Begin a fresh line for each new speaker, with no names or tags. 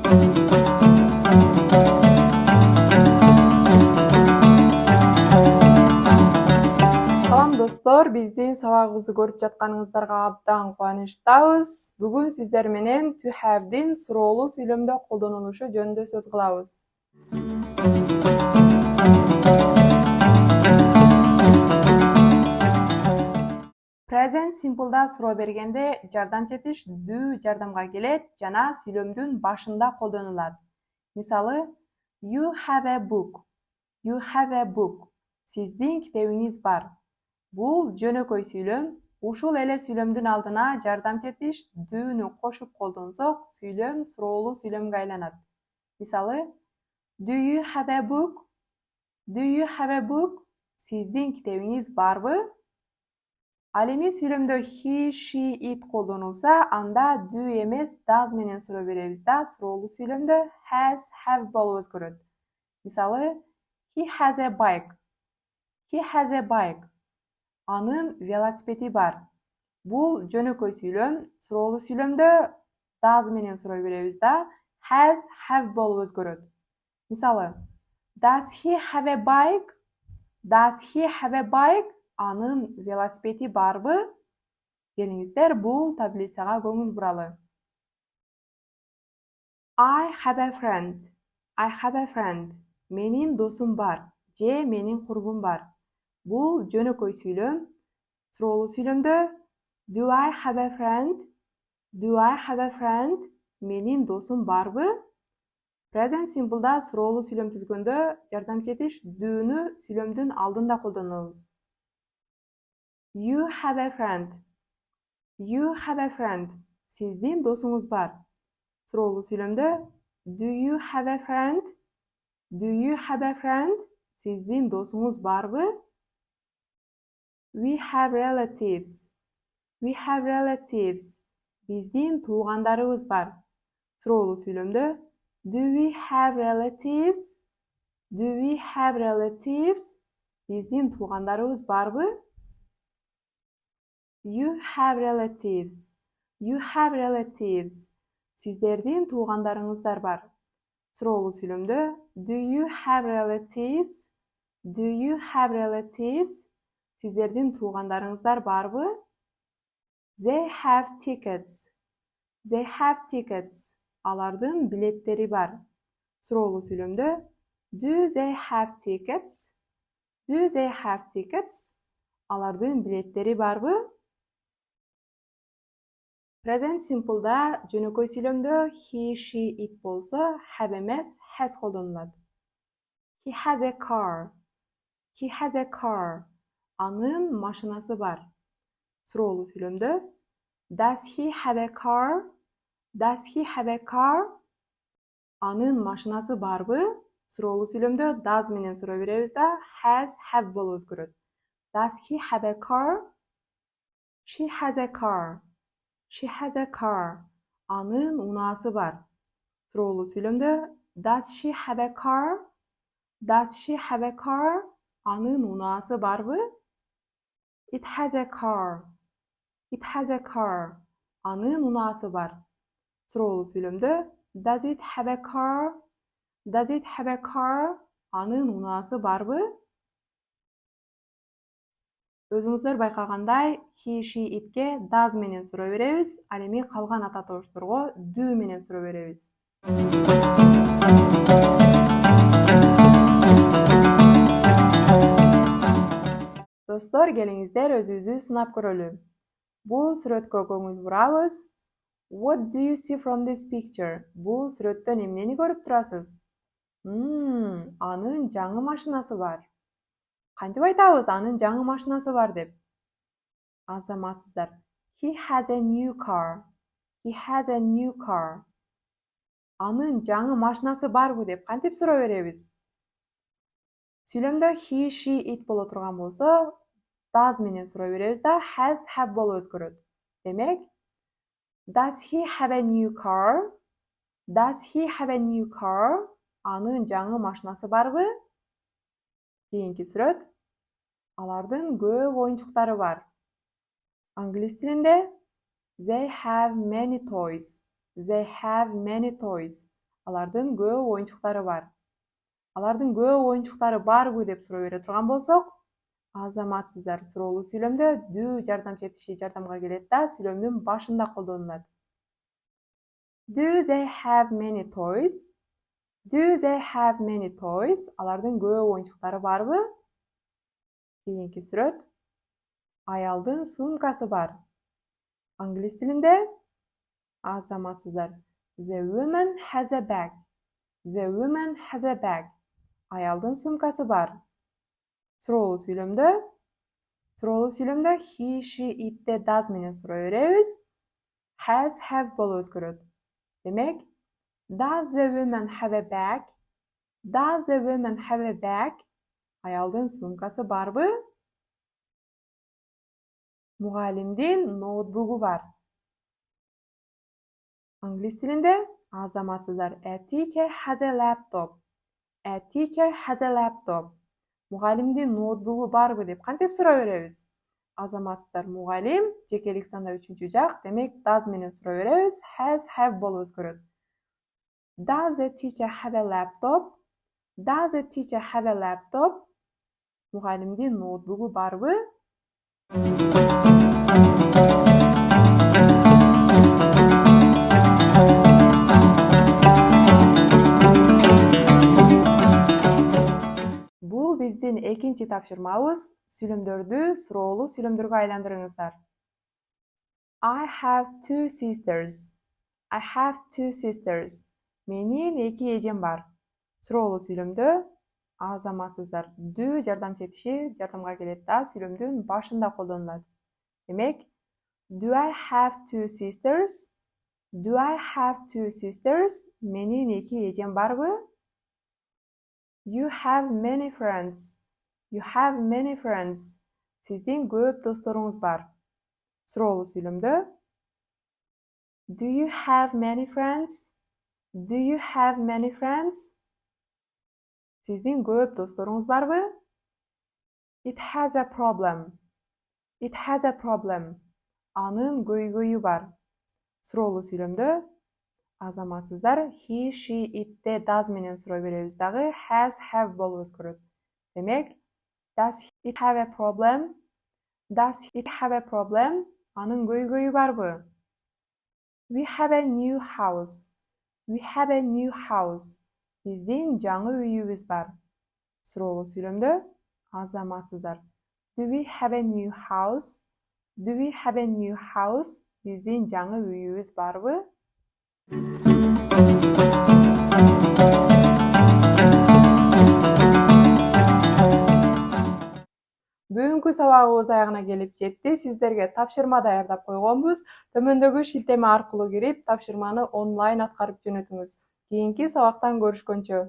Салам достор, биздин сабагыбызды көрүп жатканыңыздарга абдан кубанычтабыз. Бүгүн сиздер менен to have'дин суроолуу сүйлөмдө колдонулушу жөнүндө сөз кылабыз. Present simple'да суроо бергенде жардамчы этиш do жардамга келет жана сүйлөмдүн башында колдонулат. Мисалы, you have a book. You have a book. Сиздин китебиңиз бар. Бул жөнөкөй сүйлөм. Ушул эле сүйлөмдүн алдына жардамчы этиш do'ну кошуп колдонсок, сүйлөм суроолуу сүйлөмгө айланат. Мисалы, do you have a book? Do you have a book? Сиздин китебиңиз барбы? Ал эми сүйлөмдө he, she, it колдонулса, анда do эмес does менен суроо беребиз да, суроолуу сүйлөмдө has, have болуп өзгөрөт. Мисалы, he has a bike. He has a bike. Анын велосипеди бар. Бул жөнөкөй сүйлөм. Суроолуу сүйлөмдө does менен суроо беребиз да, has, have болуп өзгөрөт. Мисалы, does he have a bike? Does he have a bike? Анын велосипеди барбы? Келиңиздер, бул таблицага көңүл буралы. I have a friend. I have a friend. Менин досум бар. Же менин курбум бар. Бул жөнөкөй сүйлөм. Суроолуу сүйлөмдө do I have a friend? Do I have a friend? Менин досум барбы? Present simple'да суроолуу сүйлөм түзгөндө жардамчы этиш do'ну сүйлөмдүн алдында колдонобуз. You have a friend. You have a friend. Сиздин досуңуз бар. Суроолуу сүйлөмдө do you have a friend? Do you have a friend? Сиздин досуңуз барбы? We have relatives. We have relatives. Биздин туугандарыбыз бар. Суроолуу сүйлөмдө do we have relatives? Do we have relatives? Биздин туугандарыбыз барбы? You have relatives. You have relatives. Сиздердин туугандарыңыздар бар. Суроолуу сүйлөмдө do you have relatives? Do you have relatives? Сиздердин туугандарыңыздар барбы? They have tickets. They have tickets. Алардын билеттери бар. Суроолуу сүйлөмдө do they have tickets? Do they have tickets? Алардын билеттери барбы? Present simple'да жөнөкөй сүйлөмдө he, she, it болсо, have эмес has колдонулат. He has a car. He has a car. Анын машинасы бар. Суроолуу сүйлөмдө does he have a car? Does he have a car? Анын машинасы барбы? Суроолуу сүйлөмдө does менен суроо беребиз да, has, have болуп өзгөрөт. Does he have a car? She has a car. She has a car. Анын унаасы бар. Суроолуу сүйлөмдө does she have a car? Does she have a car? Анын унаасы барбы? It has a car. It has a car. Анын унаасы бар. Суроолуу сүйлөмдө does it have a car? Does it have a car? Анын унаасы барбы? Өзүңүздөр байкагандай, he, she, itке does менен суроо беребиз, ал эми калган ата тобушторго do менен суроо беребиз. Достор, келиңиздер өзүбүздү сынап көрөлү. Бул сүрөткө көңүл бурабыз. What do you see from this picture? Бул сүрөттөн эмнени көрүп турасыз? Анын жаңы машинасы бар. Кантип айтабыз анын жаңы машинасы бар деп? Азаматсыздар. He has a new car. He has a new car. Анын жаңы машинасы барбы деп кантип суроо беребиз? Сүйлөмдө he, she, it боло турган болсо, does менен суроо беребиз да, has, have болуп өзгөрөт. Демек, does he have a new car? Does he have a new car? Анын жаңы машинасы барбы? Кийинки сүрөт. Алардын көп оюнчуктары бар. Англис тилинде they have many toys. They have many toys. Алардын көп оюнчуктары бар. Алардын көп оюнчуктары барбы деп суроо бере турган болсок, азаматсыздар суроолуу сүйлөмдө do жардам четиши жардамга келет да сүйлөмдүн башында колдонулат. Do they have many toys? Do they have many toys? Алардын көп оюнчуктары барбы? Кийинки сүрөт. Аялдын сумкасы бар. Англис тилинде азаматсыздар the woman has a bag. The woman has a bag. Аялдын сумкасы бар. Суроолуу сүйлөмдө he, she, it, does менен суроо беребиз. Has, have болуп өзгөрөт. Демек, does the woman have a bag? Does the woman have a bag? Аялдын сумкасы барбы? Мугалимдин ноутбугу бар. Англис тилинде азаматсыздар a teacher has a laptop. A teacher has a laptop. Мугалимдин ноутбугу барбы деп кантип суроо беребиз? Азаматсыздар мугалим жекелик санда 3-чү жак, демек does менен суроо беребиз. Has, have болуп өзгөрөт. Does a teacher have a laptop? Does a teacher have a laptop? Мугалимдин ноутбугу барбы? Бул биздин экинчи тапшырмабыз. Сүйлөмдөрдү суроолуу сүйлөмдөргө айландырыңыздар. I have two sisters. I have two sisters. Менин эки эжем бар. Суроолуу сүйлөмдө азаматсыздар do жардам четиши жардамга келет да сүйлөмдүн башында колдонулат. Демек, do I have two sisters? Do I have two sisters? Менин эки эжем барбы? You have many friends. You have many friends. Сиздин көп досторуңуз бар. Суроолуу сүйлөмдө do you have many friends? Do you have many friends? Сиздин көп досторуңуз барбы? It has a problem. It has a problem. Анын көйгөйү бар. Суроолуу сүйлөмдө азаматсыздар he, she, it, does менен суроо беребиз дагы has, have болуп өзгөрөт. Демек, does it have a problem? Does it have a problem? Анын көйгөйү барбы? We have a new house. We have a new house. Биздин жаңы үйүбүз бар. Суроолуу сүйлөмдө азаматсыздар do we have a new house? Do we have a new house? Биздин жаңы үйүбүз барбы? Бүгүнкү сабагыбыз аягына келип жетти. Сиздерге тапшырма даярдап койгонбуз. Төмөндөгү шилтеме аркылуу кирип, тапшырманы онлайн аткарып жөнөтүңүз. Кийинки сабактан көрүшкөнчө.